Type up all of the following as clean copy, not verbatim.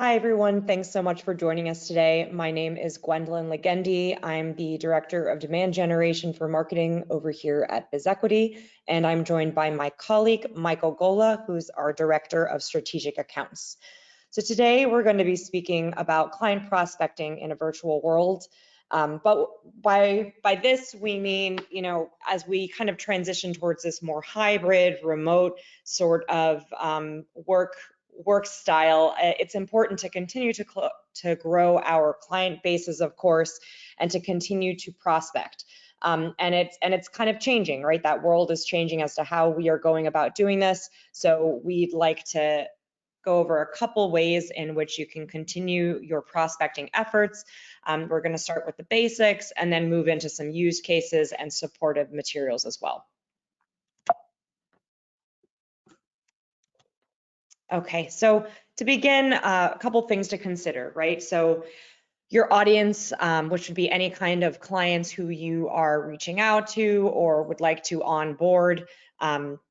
Hi, everyone. Thanks so much for joining us today. My name is Gwendolyn Legendy. I'm the Director of Demand Generation for Marketing over here at BizEquity, and I'm joined by my colleague, Michael Gola, who's our Director of Strategic Accounts. So today we're going to be speaking about client prospecting in a virtual world. But by this, we mean, as we kind of transition towards this more hybrid, remote sort of work style, it's important to continue to grow our client bases, of course, and to continue to prospect. And it's kind of changing, right? That world is changing as to how we are going about doing this. So we'd like to go over a couple ways in which you can continue your prospecting efforts. We're going to start with the basics and then move into some use cases and supportive materials as well. Okay, so to begin, a couple things to consider, right? So your audience, which would be any kind of clients who you are reaching out to or would like to onboard.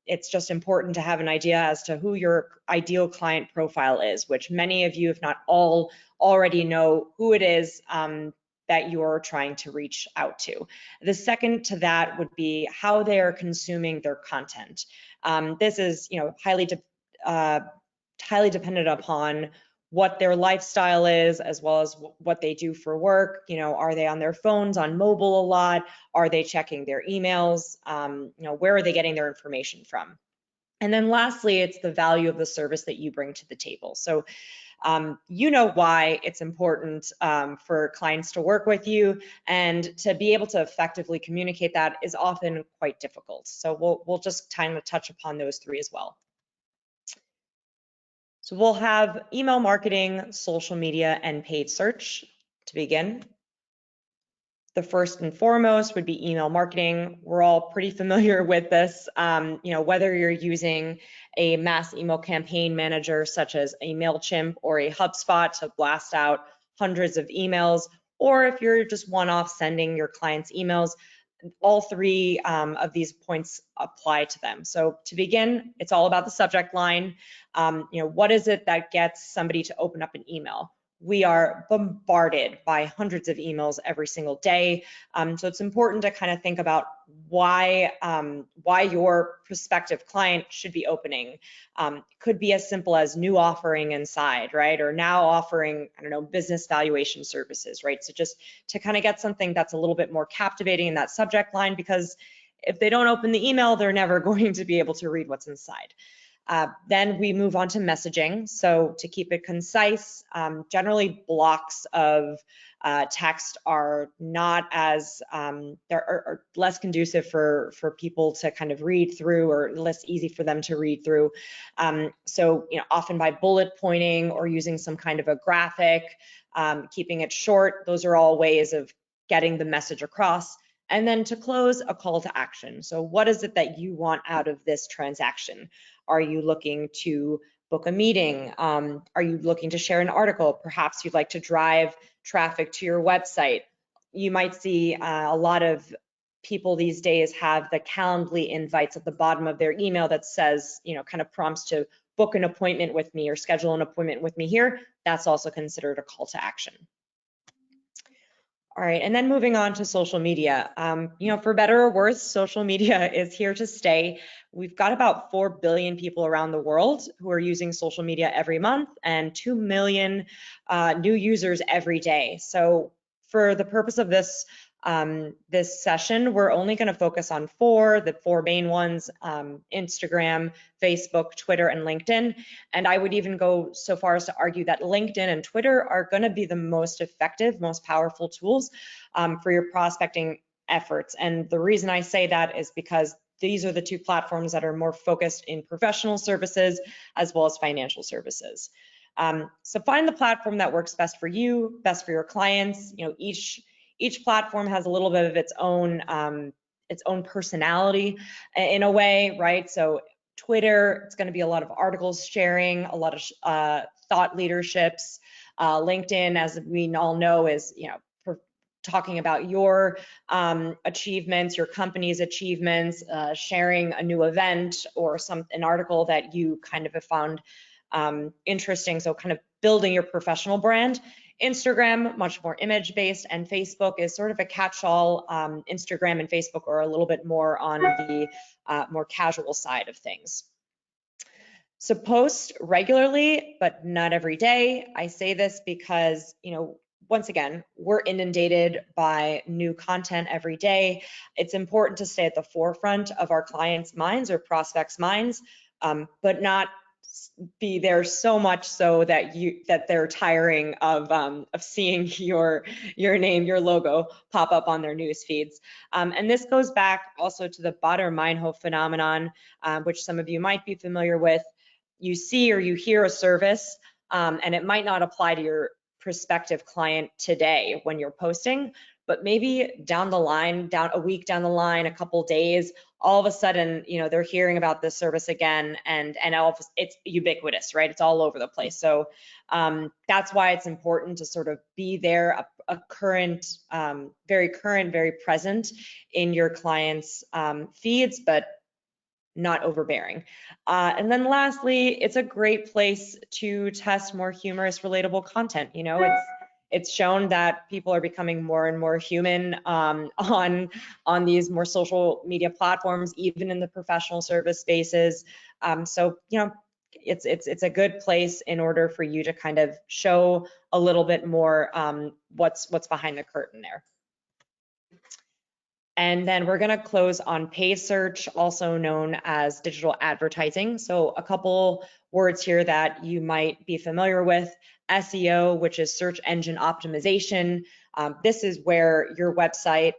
It's just important to have an idea as to who your ideal client profile is, which many of you, if not all, already know who it is that you're trying to reach out to. The second to that would be how they are consuming their content. This is, highly dependent upon what their lifestyle is, as well as what they do for work. Are they on their phones, on mobile a lot? Are they checking their emails? Where are they getting their information from? And then lastly, it's the value of the service that you bring to the table. So why it's important for clients to work with you, and to be able to effectively communicate that is often quite difficult. So we'll just kind of touch upon those three as well. So we'll have email marketing, social media, and paid search to begin. The first and foremost would be email marketing. We're all pretty familiar with this. Whether you're using a mass email campaign manager such as a MailChimp or a HubSpot to blast out hundreds of emails, or if you're just one-off sending your clients emails, all three of these points apply to them. So to begin, it's all about the subject line. What is it that gets somebody to open up an email? We are bombarded by hundreds of emails every single day. So it's important to kind of think about why your prospective client should be opening. Could be as simple as new offering inside, right? Or now offering, business valuation services, right? So just to kind of get something that's a little bit more captivating in that subject line, because if they don't open the email, they're never going to be able to read what's inside. Then we move on to messaging. So to keep it concise, generally blocks of text are not as, are less conducive for people to kind of read through, or less easy for them to read through. So often by bullet pointing or using some kind of a graphic, keeping it short, those are all ways of getting the message across. And then to close, a call to action. So what is it that you want out of this transaction? Are you looking to book a meeting? Are you looking to share an article? Perhaps you'd like to drive traffic to your website. You might see a lot of people these days have the Calendly invites at the bottom of their email that says, kind of prompts to book an appointment with me or schedule an appointment with me here. That's also considered a call to action. All right, and then moving on to social media. For better or worse, social media is here to stay. We've got about 4 billion people around the world who are using social media every month, and 2 million new users every day. So for the purpose of this this session, we're only going to focus on the four main ones: Instagram, Facebook, Twitter, and LinkedIn. And I would even go so far as to argue that LinkedIn and Twitter are going to be the most effective, most powerful tools for your prospecting efforts. And the reason I say that is because these are the two platforms that are more focused in professional services as well as financial services. So find the platform that works best for you, best for your clients. Each platform has a little bit of its own personality in a way, right? So Twitter, it's going to be a lot of articles sharing, a lot of thought leaderships. LinkedIn, as we all know, is talking about your achievements, your company's achievements, sharing a new event or an article that you kind of have found interesting. So kind of building your professional brand. Instagram, much more image-based, and Facebook is sort of a catch-all. Instagram and Facebook are a little bit more on the more casual side of things. So post regularly, but not every day. I say this because, once again, we're inundated by new content every day. It's important to stay at the forefront of our clients' minds or prospects' minds, but not be there so much so that they're tiring of seeing your name, your logo pop up on their news feeds. And this goes back also to the Baader-Meinhof phenomenon, which some of you might be familiar with. You see or you hear a service, and it might not apply to your prospective client today when you're posting, but maybe down the line, a week down the line, a couple days, all of a sudden, they're hearing about this service again, and it's ubiquitous, right? It's all over the place. So that's why it's important to sort of be there, very current, very present in your clients' feeds, but not overbearing. And then lastly, it's a great place to test more humorous, relatable content. It's shown that people are becoming more and more human on these more social media platforms, even in the professional service spaces. So it's a good place in order for you to kind of show a little bit more what's behind the curtain there. And then we're going to close on paid search, also known as digital advertising. So a couple words here that you might be familiar with. SEO, which is search engine optimization. This is where your website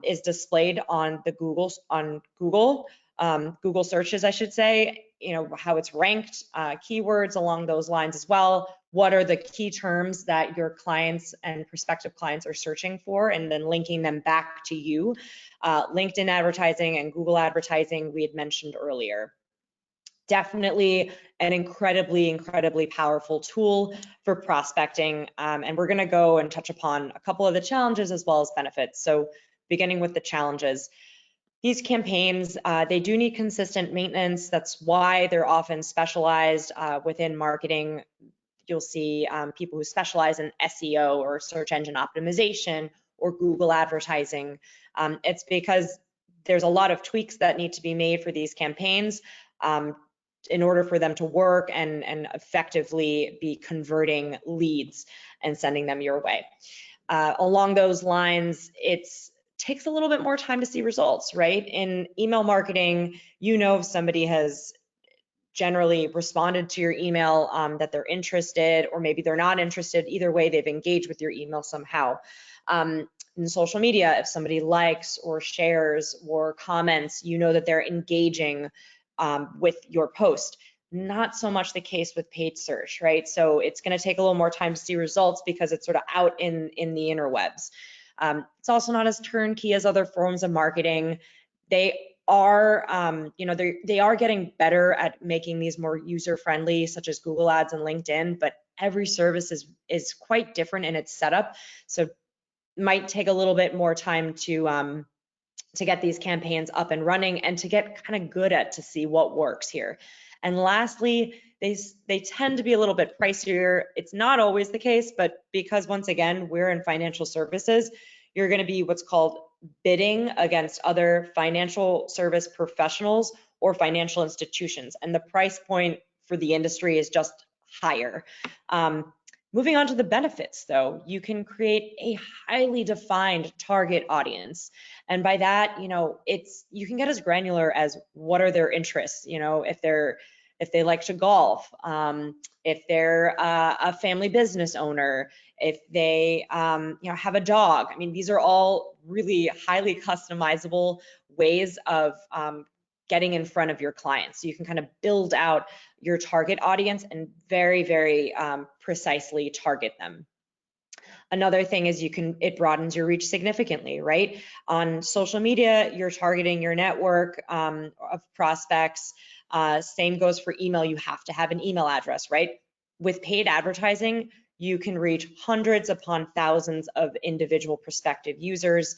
is displayed on Google searches, I should say. How it's ranked, keywords along those lines as well. What are the key terms that your clients and prospective clients are searching for, and then linking them back to you. LinkedIn advertising and Google advertising we had mentioned earlier. Definitely an incredibly powerful tool for prospecting, and we're going to go and touch upon a couple of the challenges as well as benefits. So beginning with the challenges. These campaigns, they do need consistent maintenance. That's why they're often specialized within marketing. You'll see people who specialize in SEO or search engine optimization or Google advertising. It's because there's a lot of tweaks that need to be made for these campaigns in order for them to work and effectively be converting leads and sending them your way. Along those lines, takes a little bit more time to see results, right? In email marketing, if somebody has generally responded to your email, that they're interested, or maybe they're not interested. Either way, they've engaged with your email somehow. In social media, if somebody likes or shares or comments, that they're engaging with your post. Not so much the case with paid search, right? So it's going to take a little more time to see results because it's sort of out in the interwebs. It's also not as turnkey as other forms of marketing. They are, they are getting better at making these more user-friendly, such as Google Ads and LinkedIn, but every service is quite different in its setup. So it might take a little bit more time to get these campaigns up and running and to get kind of good to see what works here. And lastly, they tend to be a little bit pricier. It's not always the case, but because once again, we're in financial services, you're going to be what's called bidding against other financial service professionals or financial institutions. And the price point for the industry is just higher. Moving on to the benefits though, you can create a highly defined target audience. And by that, you can get as granular as what are their interests, if they like to golf, if they're a family business owner, if they have a dog. I mean, these are all really highly customizable ways of getting in front of your clients. So you can kind of build out your target audience and very precisely target them. Another thing is it broadens your reach significantly, right? On social media, you're targeting your network of prospects. Same goes for email. You have to have an email address, right? With paid advertising, you can reach hundreds upon thousands of individual prospective users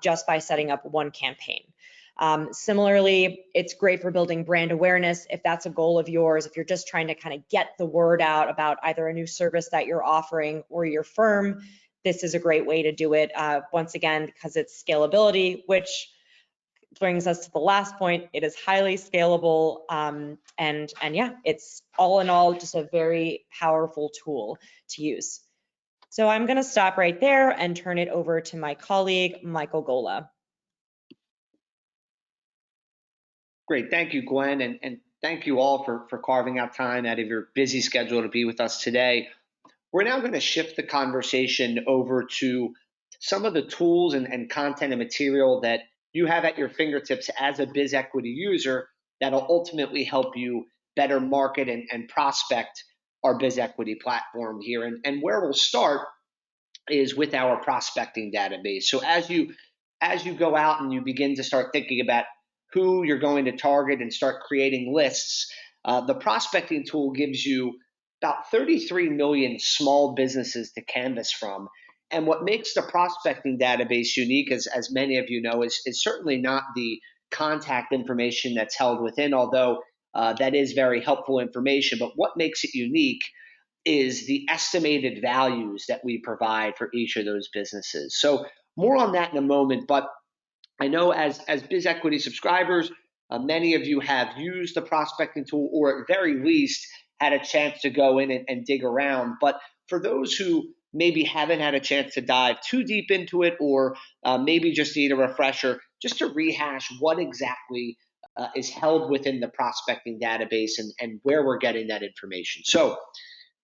just by setting up one campaign. Similarly, it's great for building brand awareness if that's a goal of yours, if you're just trying to kind of get the word out about either a new service that you're offering or your firm. This is a great way to do it. Once again, because it's scalability, which brings us to the last point. It is highly scalable, and yeah, it's all in all just a very powerful tool to use. So I'm going to stop right there and turn it over to my colleague, Michael Gola. Great, thank you, Gwen, and thank you all for carving out time out of your busy schedule to be with us today. We're now going to shift the conversation over to some of the tools and content and material that you have at your fingertips as a BizEquity user that'll ultimately help you better market and prospect our BizEquity platform here. And where we'll start is with our prospecting database. So as you go out and you begin to start thinking about who you're going to target and start creating lists, the prospecting tool gives you about 33 million small businesses to canvas from. And what makes the prospecting database unique, as many of you know, is certainly not the contact information that's held within, although that is very helpful information. But what makes it unique is the estimated values that we provide for each of those businesses. So more on that in a moment, but I know as BizEquity subscribers, many of you have used the prospecting tool, or at very least had a chance to go in and dig around. But for those who maybe haven't had a chance to dive too deep into it, or maybe just need a refresher, just to rehash what exactly is held within the prospecting database and where we're getting that information. So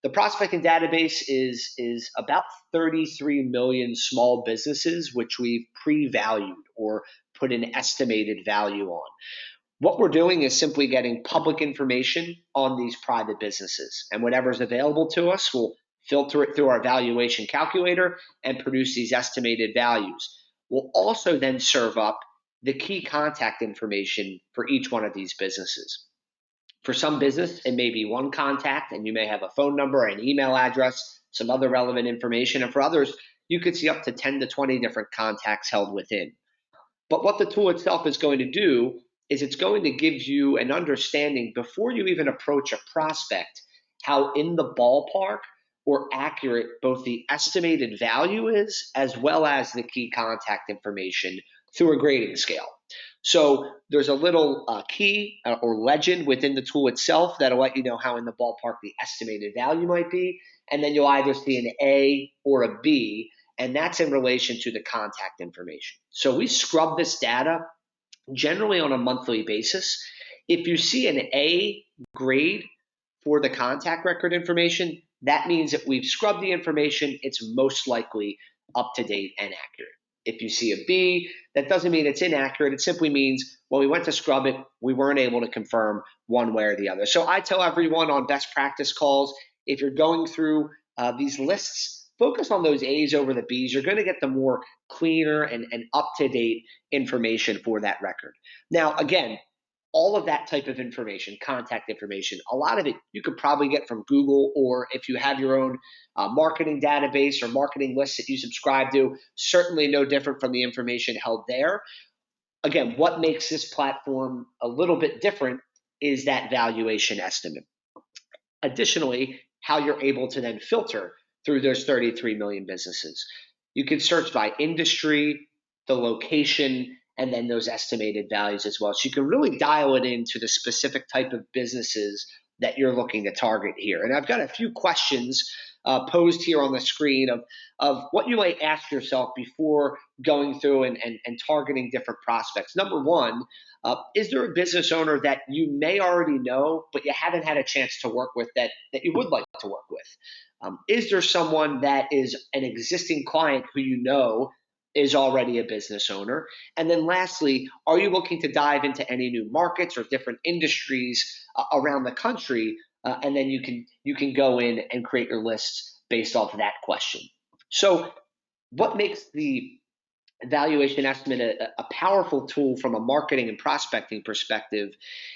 the prospecting database is about 33 million small businesses, which we've pre-valued or put an estimated value on. What we're doing is simply getting public information on these private businesses, and whatever's available to us, we'll filter it through our valuation calculator and produce these estimated values. We'll also then serve up the key contact information for each one of these businesses. For some business, it may be one contact, and you may have a phone number, an email address, some other relevant information. And for others, you could see up to 10 to 20 different contacts held within. But what the tool itself is going to do is it's going to give you an understanding before you even approach a prospect, how in the ballpark or accurate both the estimated value is, as well as the key contact information through a grading scale. So there's a little key or legend within the tool itself that'll let you know how in the ballpark the estimated value might be. And then you'll either see an A or a B, and that's in relation to the contact information. So we scrub this data generally on a monthly basis. If you see an A grade for the contact record information, that means that we've scrubbed the information. It's most likely up to date and accurate. If you see a B, that doesn't mean it's inaccurate. It simply means when we went to scrub it, we weren't able to confirm one way or the other. So I tell everyone on best practice calls, if you're going through these lists, focus on those A's over the B's. You're going to get the more cleaner and up-to-date information for that record. Now, again, all of that type of information, contact information, a lot of it you could probably get from Google, or if you have your own marketing database or marketing lists that you subscribe to, certainly no different from the information held there. Again, what makes this platform a little bit different is that valuation estimate. Additionally, how you're able to then filter through those 33 million businesses. You can search by industry, the location, and then those estimated values as well. So you can really dial it into the specific type of businesses that you're looking to target here. And I've got a few questions posed here on the screen of what you might ask yourself before going through and targeting different prospects. Number one, is there a business owner that you may already know, but you haven't had a chance to work with that you would like to work with? Is there someone that is an existing client who you know is already a business owner? And then lastly, are you looking to dive into any new markets or different industries around the country? And then you can go in and create your lists based off of that question. So what makes the valuation estimate a powerful tool from a marketing and prospecting perspective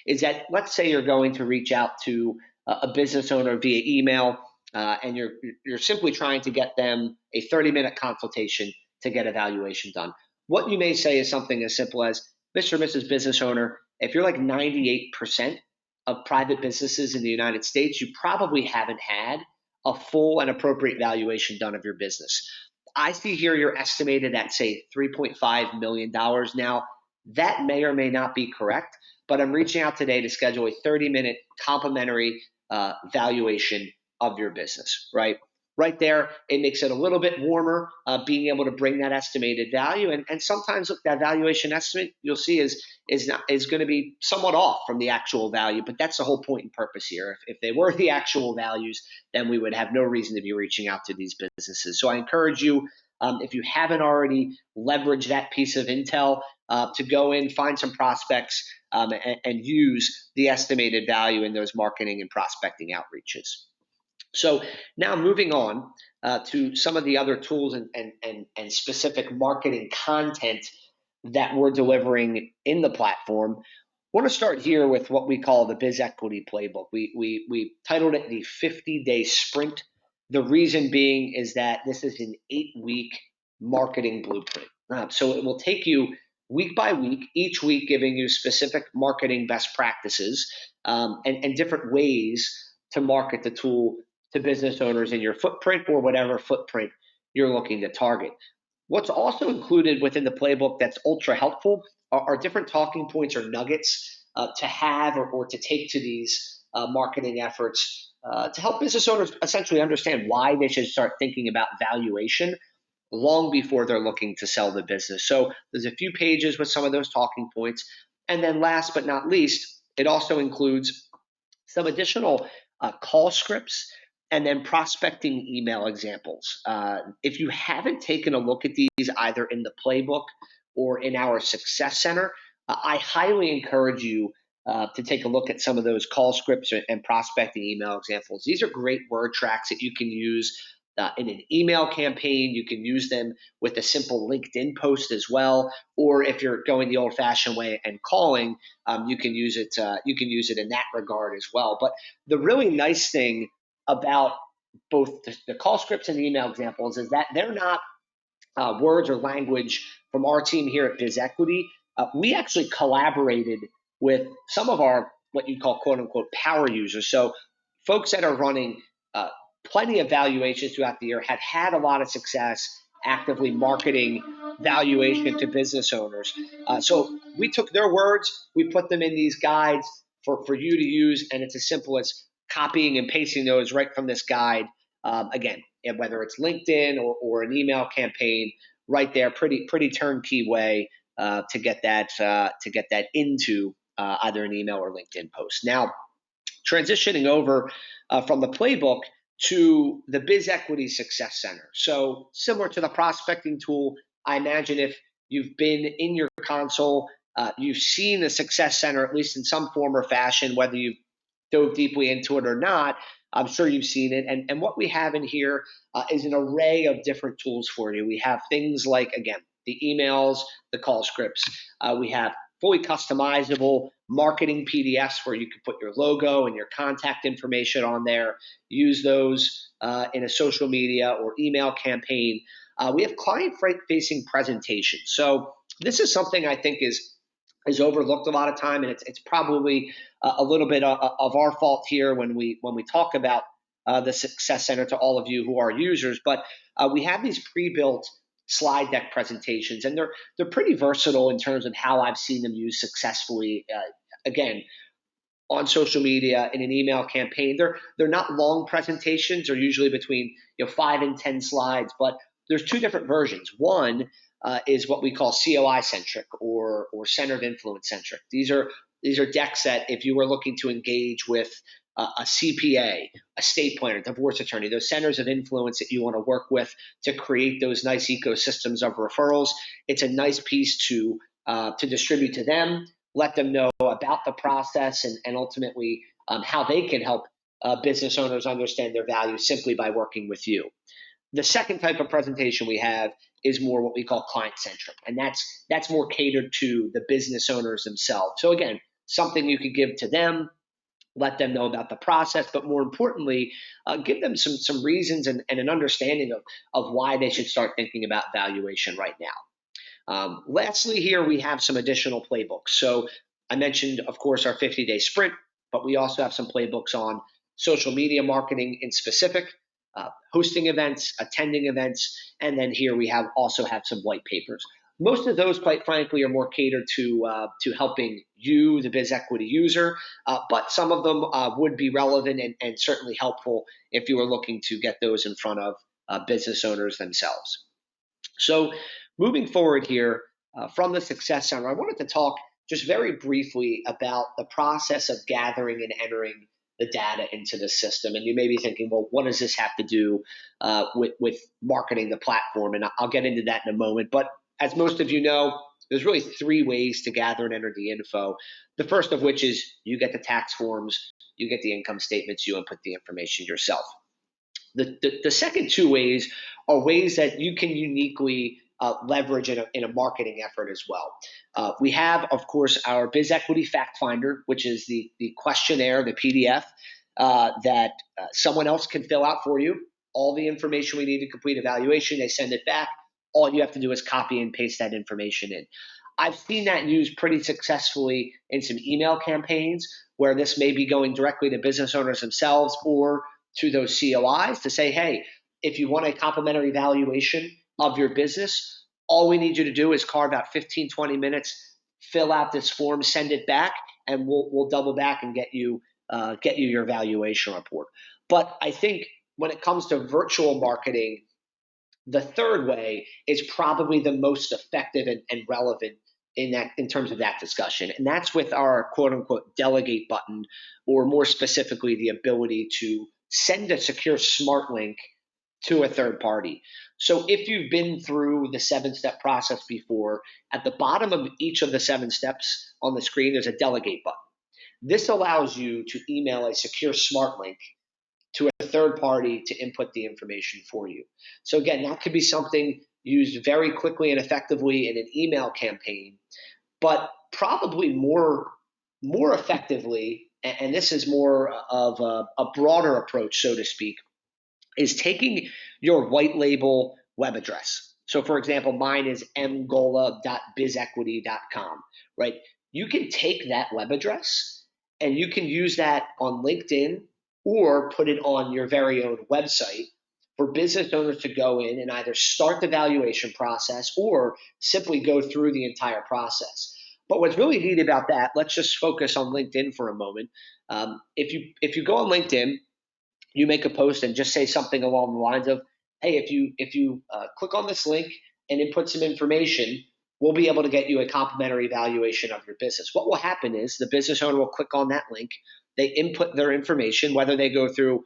is that, let's say you're going to reach out to a business owner via email, and you're simply trying to get them a 30-minute consultation to get a valuation done. What you may say is something as simple as, Mr. or Mrs. Business Owner, if you're like 98% of private businesses in the United States, you probably haven't had a full and appropriate valuation done of your business. I see here you're estimated at, say, $3.5 million now. That may or may not be correct, but I'm reaching out today to schedule a 30-minute complimentary valuation of your business, right? Right there, it makes it a little bit warmer, being able to bring that estimated value. And sometimes, look, that valuation estimate you'll see is going to be somewhat off from the actual value, but that's the whole point and purpose here. If they were the actual values, then we would have no reason to be reaching out to these businesses. So I encourage you, if you haven't already leveraged that piece of intel, to go in, find some prospects, and use the estimated value in those marketing and prospecting outreaches. So now moving on to some of the other tools and specific marketing content that we're delivering in the platform. I want to start here with what we call the BizEquity playbook. We titled it the 50-day sprint. The reason being is that this is an 8-week marketing blueprint. So it will take you week by week, each week giving you specific marketing best practices and different ways to market the tool to business owners in your footprint or whatever footprint you're looking to target. What's also included within the playbook that's ultra helpful are different talking points or nuggets to have or to take to these marketing efforts to help business owners essentially understand why they should start thinking about valuation long before they're looking to sell the business. So there's a few pages with some of those talking points. And then last but not least, it also includes some additional call scripts and then prospecting email examples. If you haven't taken a look at these either in the playbook or in our success center, I highly encourage you to take a look at some of those call scripts and prospecting email examples. These are great word tracks that you can use in an email campaign. You can use them with a simple LinkedIn post as well, or if you're going the old-fashioned way and calling, you can use it. You can use it in that regard as well. But the really nice thing about both the call scripts and the email examples is that they're not words or language from our team here at BizEquity. We actually collaborated with some of our what you call quote unquote power users. So folks that are running plenty of valuations throughout the year, have had a lot of success actively marketing valuation to business owners. So we took their words, we put them in these guides for you to use, and it's as simple as copying and pasting those right from this guide. Again, whether it's LinkedIn or an email campaign, right there, pretty turnkey way to get that into either an email or LinkedIn post. Now, transitioning over from the playbook to the BizEquity Success Center. So similar to the prospecting tool, I imagine if you've been in your console, you've seen the Success Center at least in some form or fashion, whether you've dove deeply into it or not. I'm sure you've seen it. And what we have in here is an array of different tools for you. We have things like, again, the emails, the call scripts. We have fully customizable marketing PDFs where you can put your logo and your contact information on there, use those in a social media or email campaign. We have client-facing presentations. So this is something I think is overlooked a lot of time, and it's probably a little bit of our fault here when we talk about the Success Center to all of you who are users. But we have these pre-built slide deck presentations, and they're pretty versatile in terms of how I've seen them used successfully. Again, on social media in an email campaign, they're not long presentations. They're usually between 5 and 10 slides, but there's two different versions. One is what we call COI centric or center of influence centric. These are decks that if you were looking to engage with a CPA, estate planner, divorce attorney, those centers of influence that you want to work with to create those nice ecosystems of referrals, it's a nice piece to distribute to them, let them know about the process and ultimately how they can help business owners understand their value simply by working with you. The second type of presentation we have is more what we call client-centric, and that's more catered to the business owners themselves. So again, something you could give to them, let them know about the process, but more importantly, give them some reasons and an understanding of why they should start thinking about valuation right now. Lastly, here we have some additional playbooks. So I mentioned, of course, our 50-day sprint, but we also have some playbooks on social media marketing in specific, hosting events, attending events, and then here we also have some white papers. Most of those, quite frankly, are more catered to helping you, the BizEquity user, but some of them would be relevant and certainly helpful if you were looking to get those in front of business owners themselves. So moving forward here from the Success Center, I wanted to talk just very briefly about the process of gathering and entering the data into the system. And you may be thinking, well, what does this have to do with marketing the platform? And I'll get into that in a moment. But as most of you know, there's really three ways to gather and enter the info. The first of which is you get the tax forms, you get the income statements, you input the information yourself. The second two ways are ways that you can uniquely leverage in a marketing effort as well. We have, of course, our BizEquity Fact Finder, which is the questionnaire, the PDF that someone else can fill out for you. All the information we need to complete evaluation, they send it back. All you have to do is copy and paste that information in. I've seen that used pretty successfully in some email campaigns where this may be going directly to business owners themselves or to those COIs to say, hey, if you want a complimentary valuation of your business, all we need you to do is carve out 15, 20 minutes, fill out this form, send it back, and we'll double back and get you your valuation report. But I think when it comes to virtual marketing, the third way is probably the most effective and relevant in terms of that discussion. And that's with our quote unquote delegate button, or more specifically, the ability to send a secure smart link to a third party. So if you've been through the 7-step process before, at the bottom of each of the 7 steps on the screen, there's a delegate button. This allows you to email a secure smart link to a third party to input the information for you. So again, that could be something used very quickly and effectively in an email campaign, but probably more effectively, and this is more of a broader approach, so to speak, is taking your white label web address. So for example, mine is mgola.bizequity.com, right? You can take that web address and you can use that on LinkedIn or put it on your very own website for business owners to go in and either start the valuation process or simply go through the entire process. But what's really neat about that, let's just focus on LinkedIn for a moment. If you go on LinkedIn, you make a post and just say something along the lines of, hey, if you click on this link and input some information, we'll be able to get you a complimentary evaluation of your business. What will happen is the business owner will click on that link, they input their information, whether they go through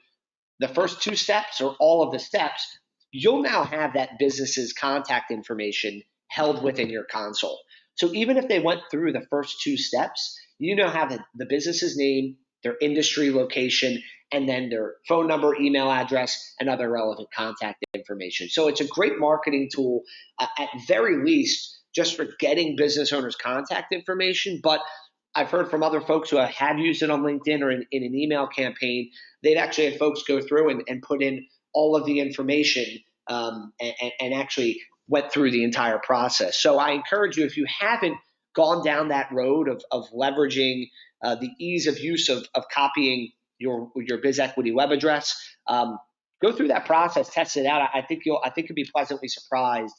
the first 2 steps or all of the steps, you'll now have that business's contact information held within your console. So even if they went through the first 2 steps, you now have the business's name, their industry location, and then their phone number, email address, and other relevant contact information. So it's a great marketing tool, at very least, just for getting business owners' contact information. But I've heard from other folks who have used it on LinkedIn or in an email campaign, they've actually had folks go through and put in all of the information and actually went through the entire process. So I encourage you, if you haven't gone down that road of leveraging the ease of use of copying your BizEquity web address, go through that process, test it out. I think you'll be pleasantly surprised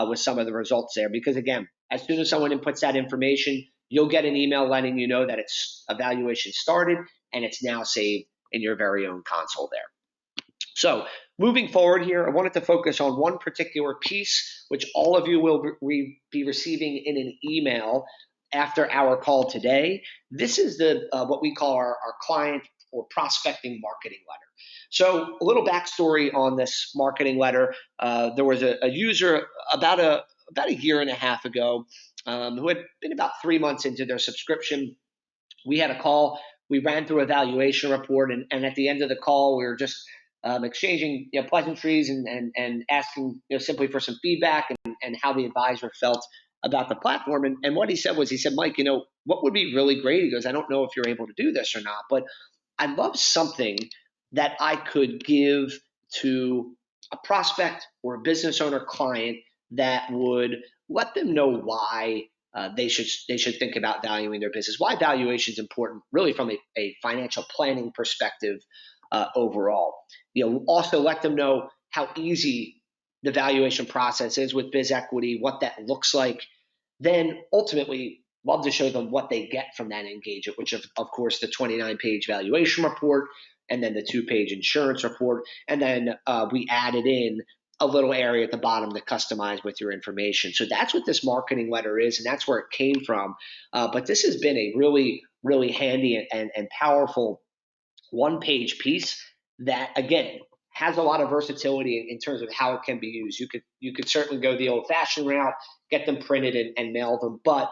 with some of the results there. Because again, as soon as someone inputs that information, you'll get an email letting you know that its evaluation started and it's now saved in your very own console there. So moving forward here, I wanted to focus on one particular piece, which all of you will be receiving in an email after our call today. This is the what we call our client or prospecting marketing letter. So a little backstory on this marketing letter. There was a user about a year and a half ago who had been about 3 months into their subscription. We had a call. We ran through a valuation report, and at the end of the call, we were just exchanging pleasantries and asking simply for some feedback and how the advisor felt about the platform. And what he said was, he said, Mike, what would be really great? He goes, I don't know if you're able to do this or not, but I'd love something that I could give to a prospect or a business owner client that would let them know why they should think about valuing their business, why valuation is important, really from a financial planning perspective overall. Also let them know how easy the valuation process is with BizEquity, what that looks like. Then ultimately, love to show them what they get from that engagement, which of course the 29-page valuation report, and then the 2-page insurance report, and then we added in a little area at the bottom to customize with your information. So that's what this marketing letter is, and that's where it came from. But this has been a really, really handy and powerful 1-page piece that, again, has a lot of versatility in terms of how it can be used. You could certainly go the old-fashioned route, get them printed and mail them, but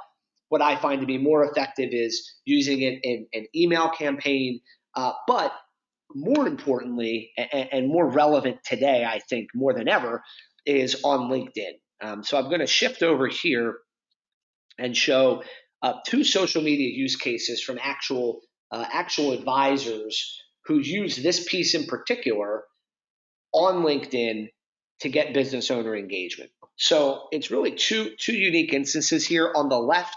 what I find to be more effective is using it in an email campaign, but more importantly, and more relevant today, I think more than ever, is on LinkedIn. So I'm going to shift over here and show 2 social media use cases from actual advisors who use this piece in particular on LinkedIn to get business owner engagement. So it's really two unique instances here. On the left,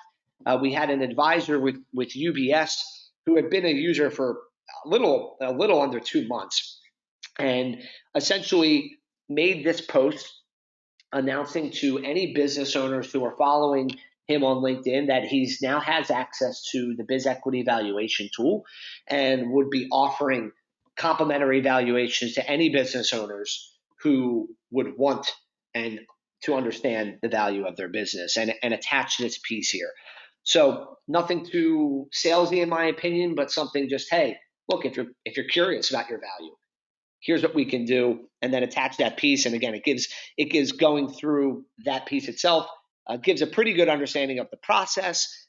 we had an advisor with UBS who had been a user for a little under 2 months, and essentially made this post announcing to any business owners who are following him on LinkedIn that he's now has access to the BizEquity valuation tool and would be offering complimentary valuations to any business owners who would want and to understand the value of their business, and attach this piece here. So nothing too salesy in my opinion, but something just, hey, look, if you're curious about your value, here's what we can do, and then attach that piece. And again, it gives going through that piece itself, gives a pretty good understanding of the process,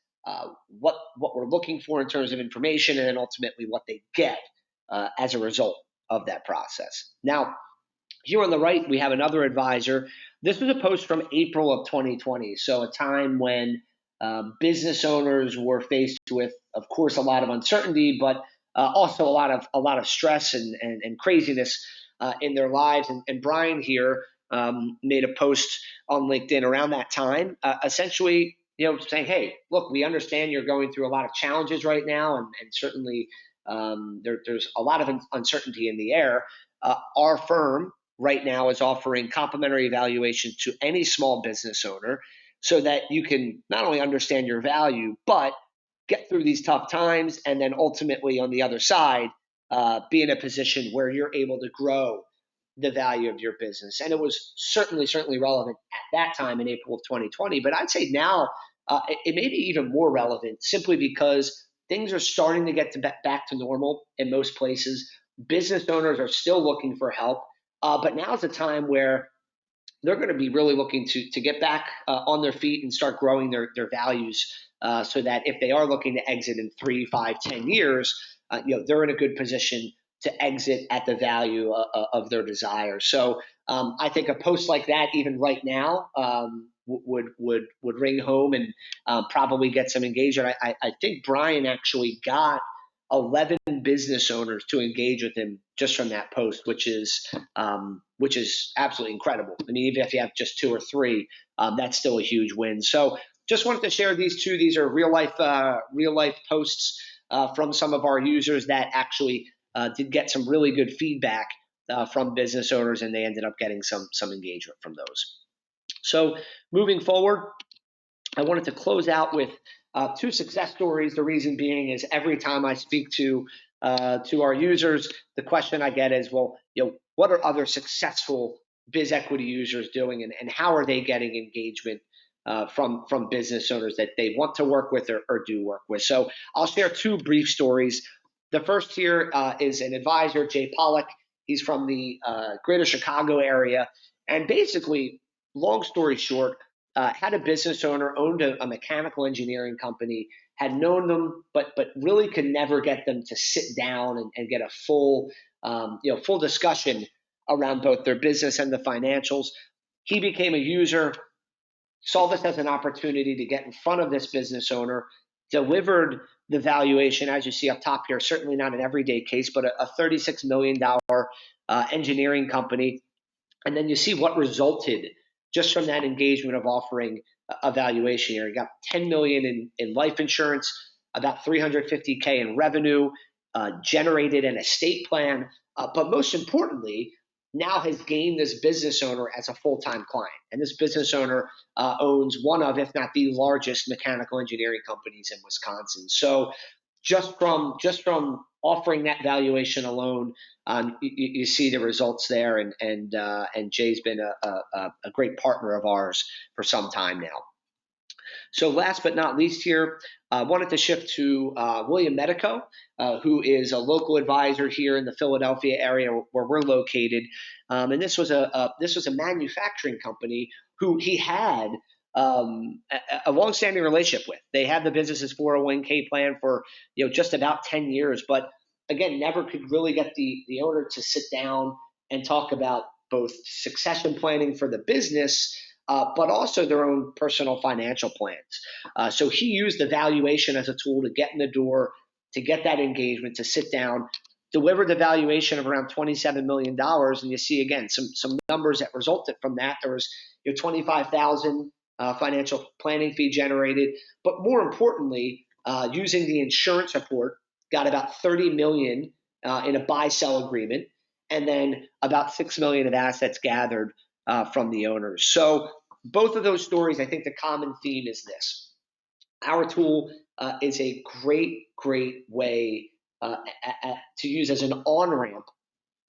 what we're looking for in terms of information, and then ultimately what they get as a result of that process. Now, here on the right, we have another advisor. This was a post from April of 2020, so a time when business owners were faced with, of course, a lot of uncertainty, but also a lot of stress and craziness in their lives. And Brian here made a post on LinkedIn around that time, essentially, saying, "Hey, look, we understand you're going through a lot of challenges right now, and certainly there's a lot of uncertainty in the air. Our firm right now is offering complimentary evaluation to any small business owner, so that you can not only understand your value, but get through these tough times, and then ultimately on the other side, be in a position where you're able to grow the value of your business." And it was certainly relevant at that time in April of 2020. But I'd say now it may be even more relevant, simply because things are starting to get back to normal in most places. Business owners are still looking for help, but now is a time where they're going to be really looking to get back on their feet and start growing their values, so that if they are looking to exit in 3, 5, 10 years, they're in a good position to exit at the value of their desire. So I think a post like that, even right now, would ring home and probably get some engagement. I think Brian actually got 11 business owners to engage with him just from that post, which is absolutely incredible. I mean, even if you have just 2 or 3, that's still a huge win. So just wanted to share these 2. These are real life posts from some of our users that actually did get some really good feedback from business owners, and they ended up getting some engagement from those. So moving forward, I wanted to close out with 2 success stories. The reason being is every time I speak to our users, the question I get is, well, what are other successful BizEquity users doing, and how are they getting engagement from business owners that they want to work with or do work with? So I'll share 2 brief stories. The first here is an advisor, Jay Pollock. He's from the greater Chicago area, and basically, long story short, had a business owner, owned a mechanical engineering company, had known them, but really could never get them to sit down and get a full discussion around both their business and the financials. He became a user, saw this as an opportunity to get in front of this business owner, delivered the valuation, as you see up top here, certainly not an everyday case, but a $36 million engineering company. And then you see what resulted just from that engagement of offering valuation here. You got 10 million in life insurance, about 350K in revenue, generated an estate plan, but most importantly, now has gained this business owner as a full-time client. And this business owner owns one of, if not the largest mechanical engineering companies in Wisconsin. So just from offering that valuation alone, you see the results there. And Jay's been a great partner of ours for some time now. So last but not least here, I wanted to shift to William Medico, who is a local advisor here in the Philadelphia area where we're located. And this was a manufacturing company who he had a long-standing relationship with. They had the business's 401k plan for just about 10 years, but again, never could really get the owner to sit down and talk about both succession planning for the business, but also their own personal financial plans. So he used the valuation as a tool to get in the door, to get that engagement, to sit down, deliver the valuation of around $27 million. And you see, again, some numbers that resulted from that. There was $25,000 financial planning fee generated. But more importantly, using the insurance report, got about $30 million in a buy-sell agreement, and then about $6 million of assets gathered from the owners. So both of those stories, I think the common theme is this. Our tool is a great way to use as an on-ramp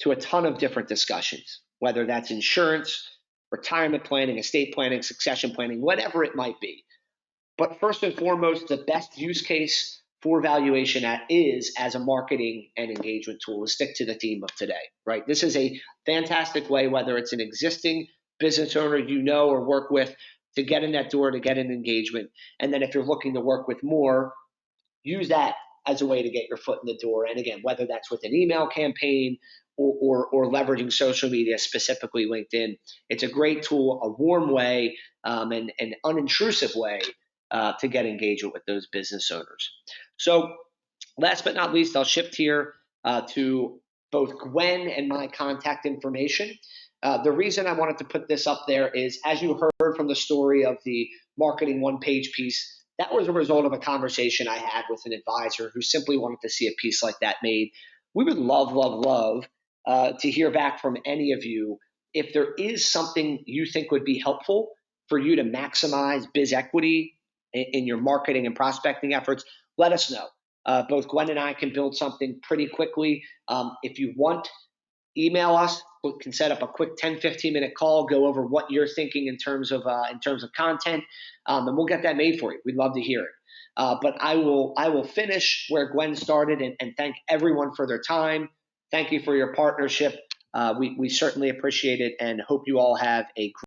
to a ton of different discussions, whether that's insurance, retirement planning, estate planning, succession planning, whatever it might be. But first and foremost, the best use case for valuation is as a marketing and engagement tool. To stick to the theme of today, right? This is a fantastic way, whether it's an existing business owner or work with, to get in that door, to get an engagement. And then if you're looking to work with more, use that as a way to get your foot in the door. And again, whether that's with an email campaign or leveraging social media, specifically LinkedIn, it's a great tool, a warm way, and an unintrusive way to get engagement with those business owners. So last but not least, I'll shift here to both Gwen and my contact information. The reason I wanted to put this up there is, as you heard from the story of the marketing one-page piece, that was a result of a conversation I had with an advisor who simply wanted to see a piece like that made. We would love to hear back from any of you. If there is something you think would be helpful for you to maximize BizEquity in your marketing and prospecting efforts, let us know. Both Gwen and I can build something pretty quickly. If you want, email us. We can set up a quick 10, 15-minute call, go over what you're thinking in terms of content, and we'll get that made for you. We'd love to hear it. But I will finish where Gwen started and thank everyone for their time. Thank you for your partnership. We certainly appreciate it and hope you all have a great